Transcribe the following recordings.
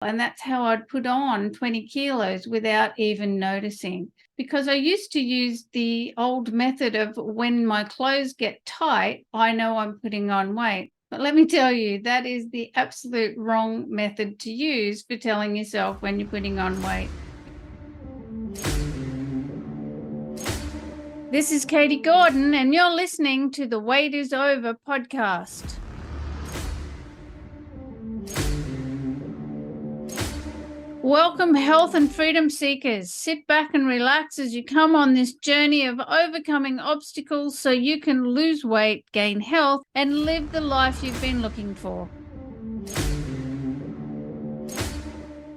And that's how I'd put on 20 kilos without even noticing. Because I used to use the old method of when my clothes get tight, I know I'm putting on weight. But let me tell you, that is the absolute wrong method to use for telling yourself when you're putting on weight. This is Katie Gordon, and you're listening to the Weight is Over podcast. Welcome, health and freedom seekers. Sit back and relax as you come on this journey of overcoming obstacles so you can lose weight, gain health, and live the life you've been looking for.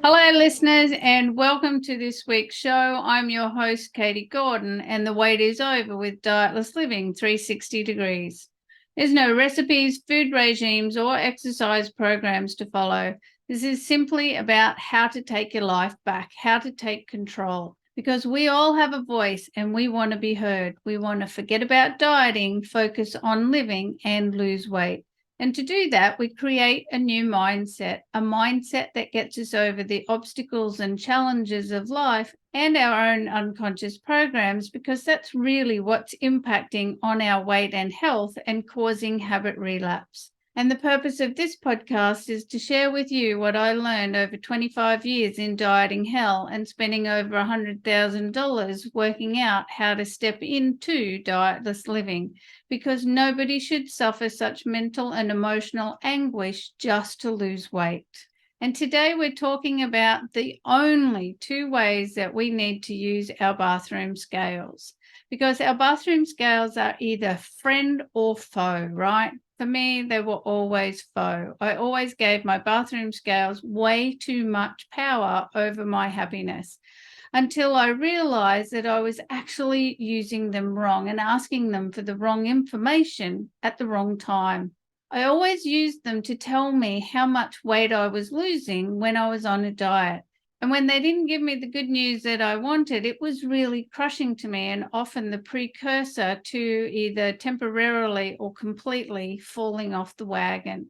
Hello, listeners, and welcome to this week's show. I'm your host, Katie Gordon, and the Weight is Over with Dietless Living 360 degrees. There's no recipes, food regimes, or exercise programs to follow. This is simply about how to take your life back, how to take control, because we all have a voice and we want to be heard. We want to forget about dieting, focus on living, and lose weight. And to do that, we create a new mindset, a mindset that gets us over the obstacles and challenges of life and our own unconscious programs, because that's really what's impacting on our weight and health and causing habit relapse. And the purpose of this podcast is to share with you what I learned over 25 years in dieting hell and spending over $100,000 working out how to step into dietless living, because nobody should suffer such mental and emotional anguish just to lose weight. And today we're talking about the only two ways that we need to use our bathroom scales, because our bathroom scales are either friend or foe, right? For me, they were always foe. I always gave my bathroom scales way too much power over my happiness, until I realized that I was actually using them wrong and asking them for the wrong information at the wrong time. I always used them to tell me how much weight I was losing when I was on a diet. And when they didn't give me the good news that I wanted, it was really crushing to me and often the precursor to either temporarily or completely falling off the wagon.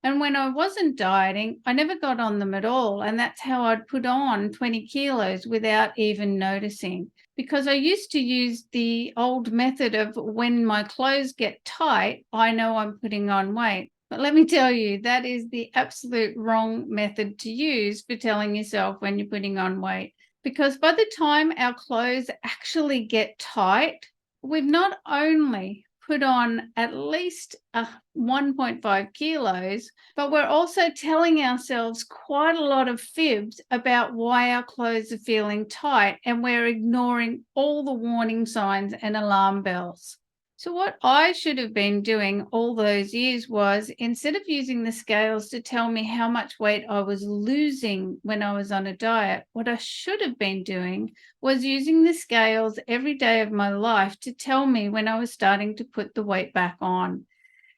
And when I wasn't dieting, I never got on them at all. And that's how I'd put on 20 kilos without even noticing. Because I used to use the old method of when my clothes get tight, I know I'm putting on weight. But let me tell you, that is the absolute wrong method to use for telling yourself when you're putting on weight. Because by the time our clothes actually get tight, we've not only put on at least 1.5 kilos, but we're also telling ourselves quite a lot of fibs about why our clothes are feeling tight, and we're ignoring all the warning signs and alarm bells. So what I should have been doing all those years was, instead of using the scales to tell me how much weight I was losing when I was on a diet, what I should have been doing was using the scales every day of my life to tell me when I was starting to put the weight back on.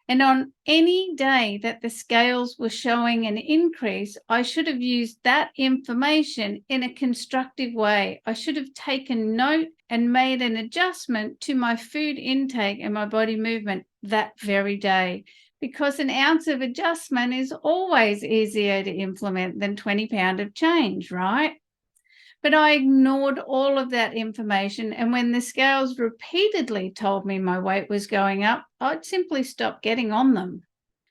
And on any day that the scales were showing an increase, I should have used that information in a constructive way. I should have taken note and made an adjustment to my food intake and my body movement that very day, because an ounce of adjustment is always easier to implement than 20 pounds of change, right? But I ignored all of that information, and when the scales repeatedly told me my weight was going up, I'd simply stop getting on them.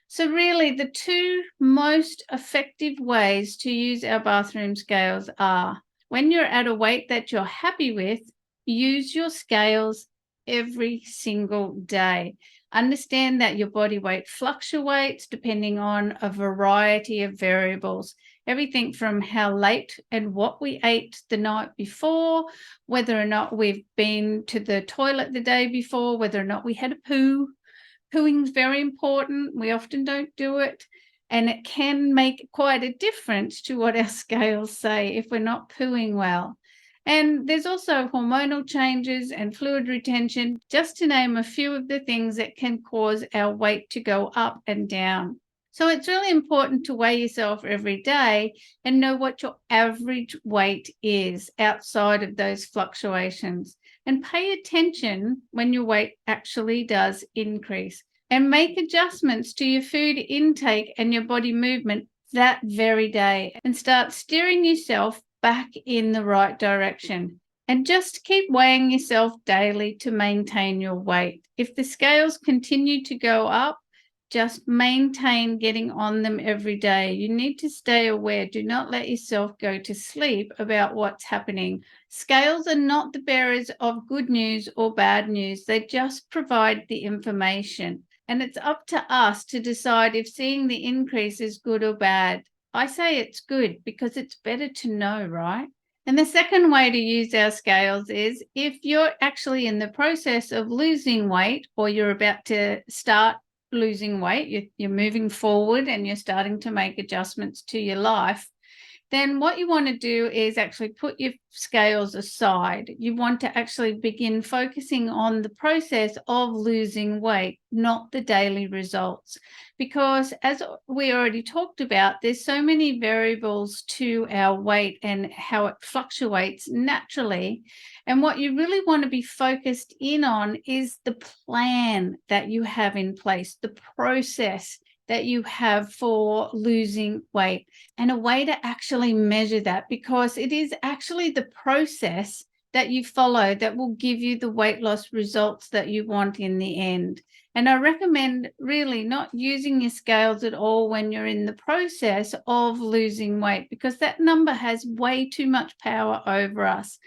So really, the two most effective ways to use our bathroom scales are: when you're at a weight that you're happy with, use your scales every single day. Understand that your body weight fluctuates depending on a variety of variables. Everything from how late and what we ate the night before, whether or not we've been to the toilet the day before, whether or not we had a poo. Pooing is very important. We often don't do it, and it can make quite a difference to what our scales say if we're not pooing well. And there's also hormonal changes and fluid retention, just to name a few of the things that can cause our weight to go up and down. So it's really important to weigh yourself every day and know what your average weight is outside of those fluctuations. And pay attention when your weight actually does increase. And make adjustments to your food intake and your body movement that very day and start steering yourself back in the right direction. And just keep weighing yourself daily to maintain your weight. If the scales continue to go up, just maintain getting on them every day. You need to stay aware. Do not let yourself go to sleep about what's happening. Scales are not the bearers of good news or bad news. They just provide the information. And it's up to us to decide if seeing the increase is good or bad. I say it's good because it's better to know, right? And the second way to use our scales is if you're actually in the process of losing weight or you're about to start losing weight, you're moving forward and you're starting to make adjustments to your life, then what you want to do is actually put your scales aside. You want to actually begin focusing on the process of losing weight, not the daily results. Because as we already talked about, there's so many variables to our weight and how it fluctuates naturally. And what you really want to be focused in on is the plan that you have in place, the process that you have for losing weight, and a way to actually measure that, because it is actually the process that you follow that will give you the weight loss results that you want in the end. And I recommend really not using your scales at all when you're in the process of losing weight, because that number has way too much power over us.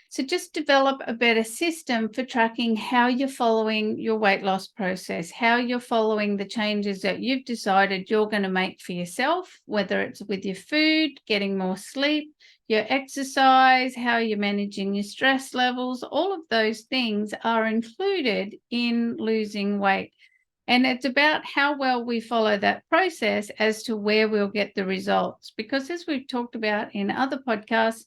So just develop a better system for tracking how you're following your weight loss process, how you're following the changes that you've decided you're going to make for yourself, whether it's with your food, getting more sleep, your exercise, how you're managing your stress levels. All of those things are included in losing weight. And it's about how well we follow that process as to where we'll get the results. Because as we've talked about in other podcasts,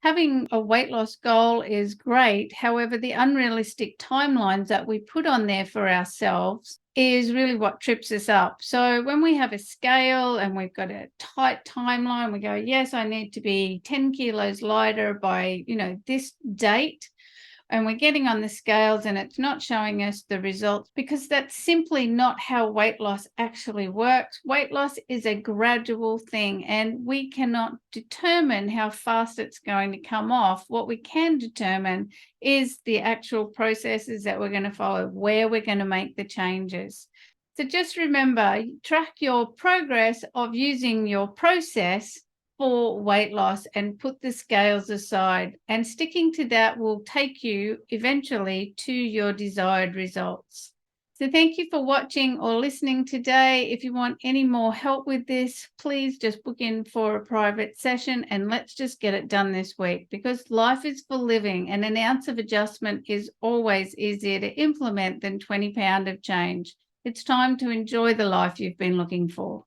having a weight loss goal is great. However, the unrealistic timelines that we put on there for ourselves is really what trips us up. So when we have a scale and we've got a tight timeline, we go, yes, I need to be 10 kilos lighter by, this date. And we're getting on the scales and it's not showing us the results, because that's simply not how weight loss actually works. Weight loss is a gradual thing and we cannot determine how fast it's going to come off. What we can determine is the actual processes that we're going to follow, where we're going to make the changes. So just remember, track your progress of using your process for weight loss and put the scales aside, and sticking to that will take you eventually to your desired results. So thank you for watching or listening today. If you want any more help with this, please just book in for a private session and let's just get it done this week, because life is for living and an ounce of adjustment is always easier to implement than 20 pounds of change. It's time to enjoy the life you've been looking for.